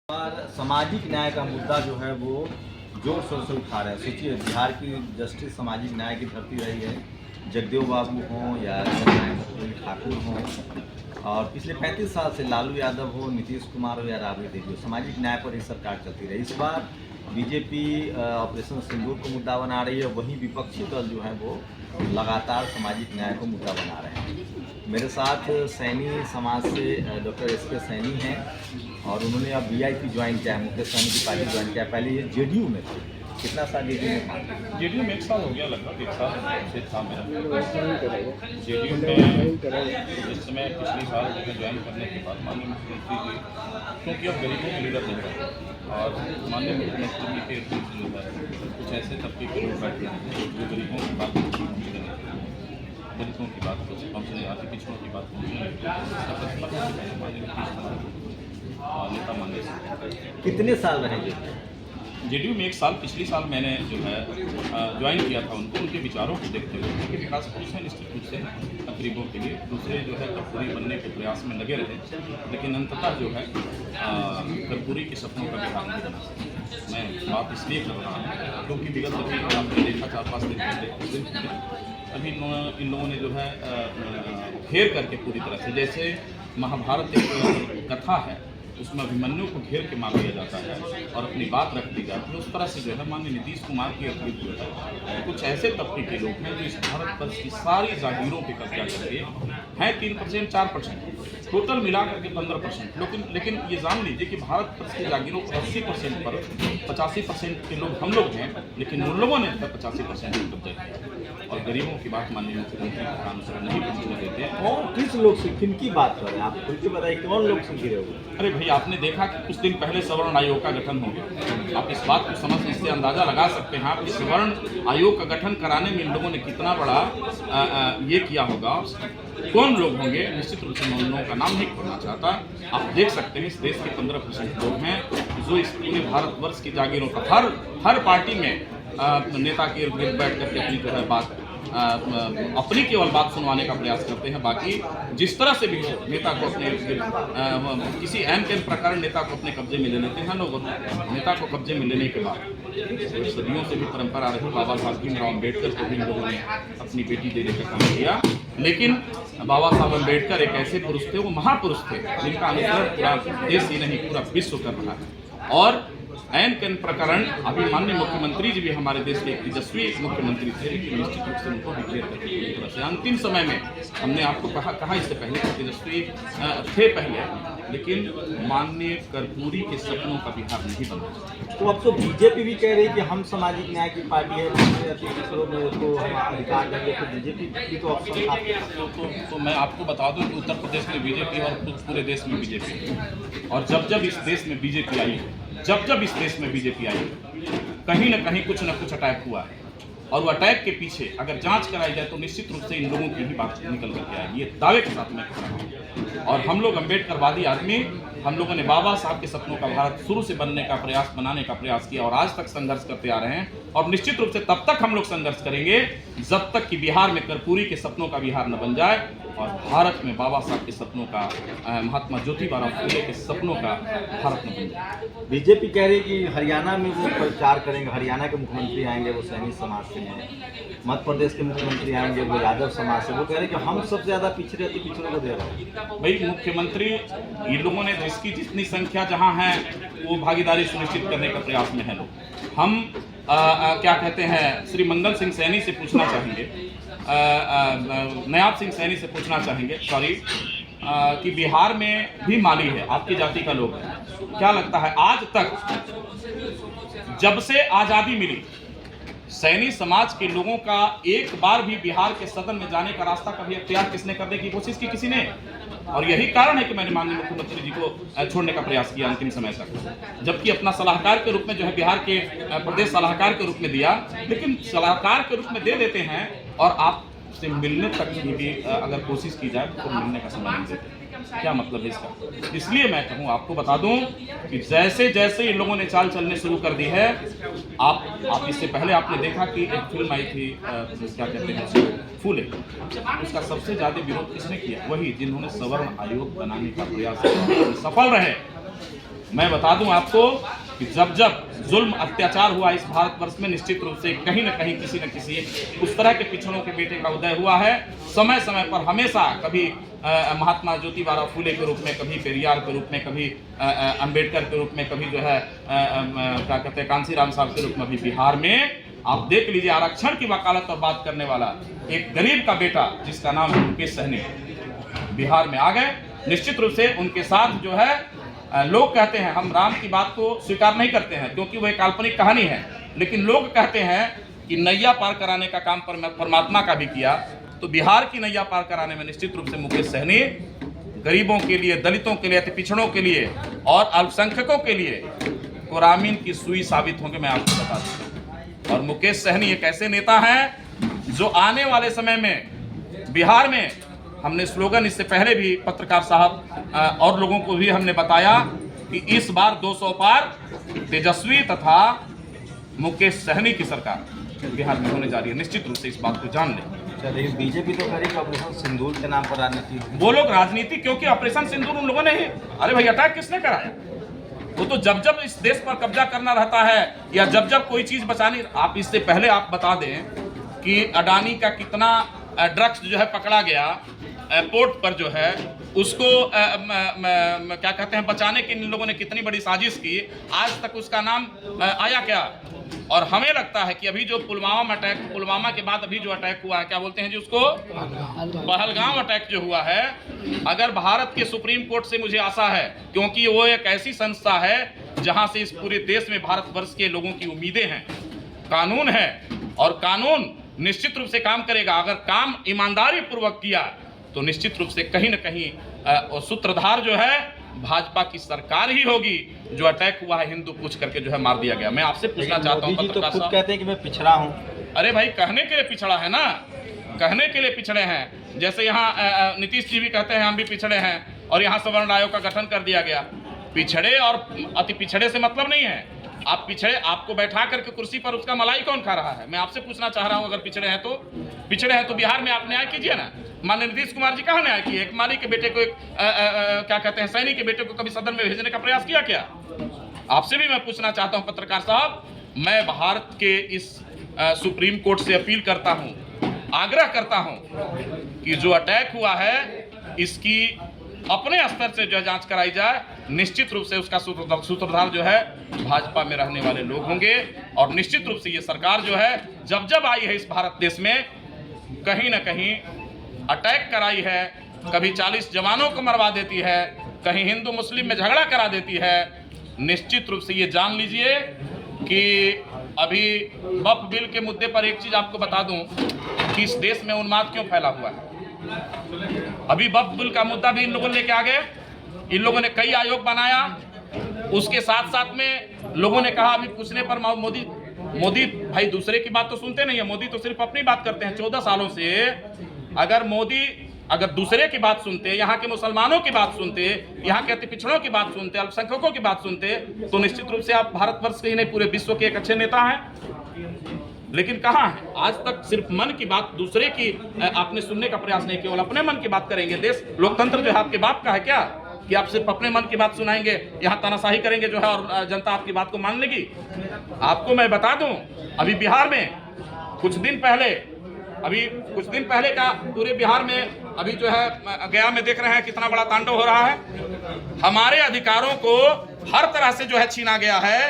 और सामाजिक न्याय का मुद्दा जो है वो जोर शोर से उठा रहा है। सोचिए, बिहार की जस्टिस सामाजिक न्याय की धरती रही है। जगदेव बाबू हों या ठाकुर हों, और पिछले 35 साल से लालू यादव हो, नीतीश कुमार हो या राबड़ी देवी हो, सामाजिक न्याय पर ही सरकार चलती रही। इस बार बीजेपी ऑपरेशन सिंदूर को मुद्दा बना रही है। वहीं विपक्षी दल जो है वो लगातार सामाजिक न्याय को मुद्दा बना रहे हैं। मेरे साथ सैनी समाज से डॉक्टर एस.के. सैनी हैं और उन्होंने अब वीआईपी ज्वाइन किया है, मुकेश सहनी की पार्टी ज्वाइन किया है। पहले ये जेडीयू में थे। कितना साल जेडीयू में था? जेडीयू में 1 साल हो गया, लगभग 1 साल से था मेरा। जेडीयू में इस समय पिछले साल ज्वाइन करने के बाद माननीय मुख्यमंत्री जी, क्योंकि अब गरीबों के लीडर नहीं है और माननीय मुख्यमंत्री जी के जो है कुछ ऐसे तबके के लोग बैठे हैं जो गरीबों की बात दलितों की बात पहुँचने, आदि पिछड़ों की बात पहुँचने नेता माननीय। कितने साल रहेंगे जेडीयू में 1 साल? पिछले साल मैंने जो है ज्वाइन किया था उनको, उनके विचारों को देखते हुए, उनके विकास पुरुष हैं निश्चित रूप से गरीबों के लिए दूसरे जो है कर्पूरी बनने के प्रयास में लगे रहे, लेकिन अंततः जो है कर्पूरी के सपनों का बिहार नहीं बना। मैं बात इसलिए कर रहा हूँ क्योंकि विगत अभी आपने देखा 4-5 दिन पहले अभी इन लोगों ने जो है घेर करके पूरी तरह से, जैसे महाभारत एक कथा है उसमें अभिमन्यु को घेर के मार दिया जाता है और अपनी बात रख दी जाती है, उस तरह से जो है माननीय नीतीश कुमार की अतिरिक्त जो है कुछ ऐसे तबके के लोग हैं जो इस भारत वर्ष की सारी जागीरों पर कब्जा करके हैं 3%, 4%, टोटल मिलाकर के 15%। लेकिन ये जान लीजिए कि भारत वर्ष की जागीरों को 80% पर 85% के लोग हम लोग हैं, लेकिन उन लोगों ने 85% कब्जा किया और गरीबों की बात माननीय मुख्यमंत्री का अनुसरण नहीं पहुँचने देते। और किस लोग से किनकी बात कर रहे हैं आप? खुल के बताइए, कौन लोग से घिरे हुए? अरे भाई, आपने देखा कि कुछ दिन पहले सवर्ण आयोग का गठन हो गया। आप इस बात को समझ इससे अंदाजा लगा सकते हैं आप कि सवर्ण आयोग का गठन कराने में इन लोगों ने कितना बड़ा ये किया होगा। कौन लोग होंगे, निश्चित रूप से मैं उन लोगों का नाम नहीं खोलना चाहता। आप देख सकते हैं इस देश के 15% लोग हैं जो इस पूरे भारतवर्ष की जागीरों का हर पार्टी में नेता के इर्द गिर्द बैठ करके अपनी जो है बात अपनी केवल बात सुनवाने का प्रयास करते हैं। बाकी जिस तरह से भी नेता को अपने किसी अहम के प्रकार नेता को अपने कब्जे में ले लेते हैं लोग। नेता को कब्जे में लेने के बाद सदियों से भी परंपरा रही, बाबा साहब भीमराव अम्बेडकर को भी लोगों ने अपनी बेटी देने का काम किया, लेकिन बाबा साहब अम्बेडकर एक ऐसे पुरुष थे, वो महापुरुष थे जिनका अनुसरण पूरा देश ही नहीं पूरा विश्व कर रहा है। और ऐन कैन प्रकरण अभी माननीय मुख्यमंत्री जी भी हमारे देश के एक तेजस्वी मुख्यमंत्री थे, लेकिन निश्चित रूप से उनको भी घेर करके पूरी तरह से अंतिम समय में हमने आपको कहा इससे पहले कि तेजस्वी थे पहले, लेकिन माननीय कर्पूरी के सपनों का बिहार नहीं बना। तो अब तो बीजेपी भी कह रही है कि हम सामाजिक न्याय की पार्टी है, तो हम अधिकार देंगे, तो बीजेपी की तो ऑप्शन था। तो मैं आपको बता दूं कि उत्तर प्रदेश में बीजेपी और पूरे देश में बीजेपी है, और जब इस देश में बीजेपी आई है, जब इस देश में बीजेपी आई है, कहीं ना कहीं कुछ न कुछ अटैक हुआ है, और वो अटैक के पीछे अगर जांच कराई जाए तो निश्चित रूप से इन लोगों की ही बात निकल करके आएगी। ये दावे के साथ मैं कह रहा हूँ। और हम लोग अम्बेडकरवादी आदमी, हम लोगों ने बाबा साहब के सपनों का भारत शुरू से बनाने का प्रयास किया और आज तक संघर्ष करते आ रहे हैं। और निश्चित रूप से तब तक हम लोग संघर्ष करेंगे जब तक कि बिहार में कर्पूरी के सपनों का बिहार न बन जाए और भारत में बाबा साहब के सपनों का, महात्मा ज्योतिबा फुले के सपनों का भारत न बन जाए। बीजेपी कह रही कि हरियाणा में वो प्रचार करेंगे, हरियाणा के मुख्यमंत्री आएंगे वो सैनी समाज से हैं, मध्य प्रदेश के मुख्यमंत्री आएंगे वो यादव समाज से। वो कह रहे हैं कि हम सबसे ज़्यादा पिछड़े अति पिछड़ों को दे रहे हैं। भाई, मुख्यमंत्री इन लोगों ने जिसकी जितनी संख्या जहां है वो भागीदारी सुनिश्चित करने का प्रयास में है लोग। हम क्या कहते हैं, श्री मंगल सिंह सैनी से पूछना चाहेंगे, नयाब सिंह सैनी से पूछना चाहेंगे कि बिहार में भी माली है, आपकी जाति का लोग है, क्या लगता है आज तक जब से आज़ादी मिली सैनी समाज के लोगों का एक बार भी बिहार के सदन में जाने का रास्ता कभी अख्तियार किसने करने की कोशिश की? किसी ने। और यही कारण है कि मैंने माननीय मुख्यमंत्री जी को छोड़ने का प्रयास किया अंतिम समय तक, जबकि अपना सलाहकार के रूप में जो है बिहार के प्रदेश सलाहकार के रूप में दिया, लेकिन सलाहकार के रूप में दे देते हैं और आपसे मिलने तक की भी अगर कोशिश की जाए तो मिलने का समय नहीं देते। क्या मतलब है इसका? इसलिए मैं कहूँ, आपको बता दूं कि जैसे जैसे इन लोगों ने चाल चलने शुरू कर दी है, आप इससे पहले आपने देखा कि एक फिल्म आई थी, क्या कहते हैं, फूले, उसका सबसे ज्यादा विरोध किसने किया? वही जिन्होंने सवर्ण आयोग बनाने का प्रयास किया, सफल रहे। मैं बता दूं आपको कि जब जब जुल्म अत्याचार हुआ इस भारतवर्ष में, निश्चित रूप से कहीं न कहीं किसी न किसी उस तरह के पिछड़ों के बेटे का उदय हुआ है। समय समय पर हमेशा कभी महात्मा ज्योतिबा फूले के रूप में, कभी पेरियार के रूप में, कभी अंबेडकर के रूप में, कभी जो है क्या कहते हैं कांसीराम साहब के रूप में। अभी बिहार में आप देख लीजिए, आरक्षण की वकालत और बात करने वाला एक गरीब का बेटा जिसका नाम है मुकेश सहनी, बिहार में आ गए। निश्चित रूप से उनके साथ जो है लोग कहते हैं, हम राम की बात को स्वीकार नहीं करते हैं क्योंकि वो एक काल्पनिक कहानी है, लेकिन लोग कहते हैं कि नैया पार कराने का काम परमात्मा का भी किया। तो बिहार की नैया पार कराने में निश्चित रूप से मुकेश सहनी गरीबों के लिए, दलितों के लिए, अति पिछड़ों के लिए और अल्पसंख्यकों के लिए कुरामीन की सुई साबित होंगे, मैं आपको बता दूं। और मुकेश सहनी एक ऐसे नेता हैं जो आने वाले समय में बिहार में, हमने स्लोगन इससे पहले भी पत्रकार साहब और लोगों को भी हमने बताया कि इस बार 200 पार तेजस्वी तथा मुकेश सहनी की सरकार बिहार में होने जा रही है। निश्चित रूप से इस बात को जान लें। लेकिन बीजेपी तो करेगी ऑपरेशन सिंदूर के नाम पर राजनीति। वो लोग राजनीति, क्योंकि ऑपरेशन सिंदूर उन लोगों ने ही, अरे भाई अटैक किसने कराया? वो तो जब जब इस देश पर कब्जा करना रहता है या जब जब कोई चीज बचानी, आप इससे पहले आप बता दें कि अडानी का कितना ड्रग्स जो है पकड़ा गया पोर्ट पर जो है, उसको क्या कहते हैं बचाने की इन लोगों ने कितनी बड़ी साजिश की, आज तक उसका नाम आया क्या? और हमें लगता है कि अभी जो पुलवामा के बाद अभी जो अटैक हुआ है, क्या बोलते हैं जी उसको, पहलगाम अटैक जो हुआ है, अगर भारत के सुप्रीम कोर्ट से मुझे आशा है, क्योंकि वो एक ऐसी संस्था है जहां से इस पूरे देश में भारतवर्ष के लोगों की उम्मीदें हैं, कानून है और कानून निश्चित रूप से काम करेगा। अगर काम ईमानदारी पूर्वक किया तो निश्चित रूप से कहीं न कहीं सूत्रधार जो है भाजपा की सरकार ही होगी। जो अटैक हुआ है हिंदू पूछ करके जो है मार दिया गया। मैं आपसे पूछना चाहता हूं पत्रकार साहब, कहते हैं कि मैं पिछड़ा हूं। अरे भाई कहने के लिए पिछड़ा है ना, कहने के लिए पिछड़े हैं। जैसे यहाँ नीतीश जी भी कहते हैं हम भी पिछड़े हैं और यहाँ सवर्ण आयोग का गठन कर दिया गया। पिछड़े और अति पिछड़े से मतलब नहीं है। आप पिछड़े, आपको बैठा करके कुर्सी पर उसका मलाई कौन खा रहा है? मैं आपसे पूछना चाह रहा हूं, अगर पिछड़े हैं तो बिहार में आप न्याय कीजिए ना। माननीय नीतीश कुमार जी कहाँ न्याय किए? एक माली के बेटे को, क्या कहते हैं सैनिक के बेटे को कभी सदन में भेजने का प्रयास किया क्या? आपसे भी मैं पूछना चाहता हूं पत्रकार साहब, मैं भारत के इस सुप्रीम कोर्ट से अपील करता हूं, आग्रह करता हूं कि जो अटैक हुआ है इसकी अपने स्तर से जो जांच कराई जाए। निश्चित रूप से उसका सूत्रधार जो है भाजपा में रहने वाले लोग होंगे और निश्चित रूप से ये सरकार जो है जब जब आई है इस भारत देश में कहीं ना कहीं अटैक कराई है, कभी 40 जवानों को मरवा देती है, कहीं हिंदू मुस्लिम में झगड़ा करा देती है। निश्चित रूप से ये जान लीजिए कि अभी वक्फ बिल के मुद्दे पर एक चीज आपको बता दूं कि इस देश में उन्माद क्यों फैला हुआ है। अभी वक्फ बिल का मुद्दा भी इन लोगों ने लेके आ गए, इन लोगों ने कई आयोग बनाया, उसके साथ साथ में लोगों ने कहा अभी पूछने पर मोदी भाई दूसरे की बात तो सुनते नहीं है, मोदी तो सिर्फ अपनी बात करते हैं 14 सालों से। अगर मोदी अगर दूसरे की बात सुनते, यहाँ के मुसलमानों की बात सुनते, यहाँ के अति पिछड़ों की बात सुनते, अल्पसंख्यकों की बात सुनते, तो निश्चित रूप से आप भारतवर्ष के ही नहीं पूरे विश्व के एक अच्छे नेता हैं। लेकिन कहाँ है? आज तक सिर्फ मन की बात दूसरे की आपने सुनने का प्रयास नहीं, केवल अपने मन की बात करेंगे। देश लोकतंत्र जो है आपके बाप का है क्या कि आप सिर्फ अपने मन की बात सुनाएंगे, यहाँ तानाशाही करेंगे जो है और जनता आपकी बात को मान लेगी? आपको मैं बता दूं, अभी बिहार में कुछ दिन पहले का पूरे बिहार में अभी जो है गया में देख रहे हैं कितना बड़ा तांडव हो रहा है। हमारे अधिकारों को हर तरह से जो है छीना गया है।